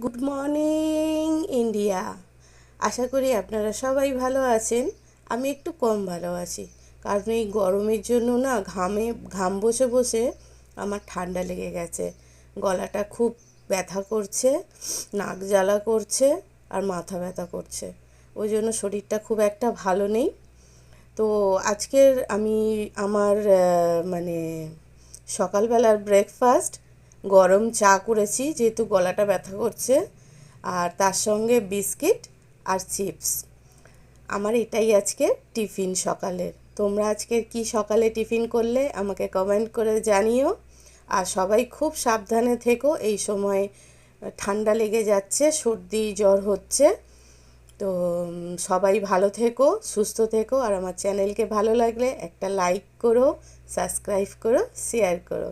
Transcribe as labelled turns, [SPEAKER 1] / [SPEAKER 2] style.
[SPEAKER 1] Good morning India. আশা করি আপনারা সবাই ভালো আছেন। আমি একটু কম ভালো আছি, কারণ এই গরমের জন্য না ঘাম বসে বসে আমার ঠান্ডা লেগে গেছে। গলাটা খুব ব্যথা করছে, নাক জ্বালা করছে আর মাথা ব্যথা করছে। ওই জন্য শরীরটা খুব একটা ভালো নেই। তো আজকের আমি আমার মানে সকালবেলার ব্রেকফাস্ট গরম চা করেছি, যেহেতু গলাটা ব্যথা করছে, আর তার সঙ্গে বিস্কিট আর চিপস। আমার এটাই আজকে টিফিন সকালের। তোমরা আজকের কি সকালে টিফিন করলে আমাকে কমেন্ট করে জানিও। আর সবাই খুব সাবধানে থেকো, এই সময় ঠান্ডা লেগে যাচ্ছে, সর্দি জ্বর হচ্ছে। তো সবাই ভালো থেকো, সুস্থ থেকো, আর আমার চ্যানেলকে ভালো লাগলে একটা লাইক করো, সাবস্ক্রাইব করো, শেয়ার করো।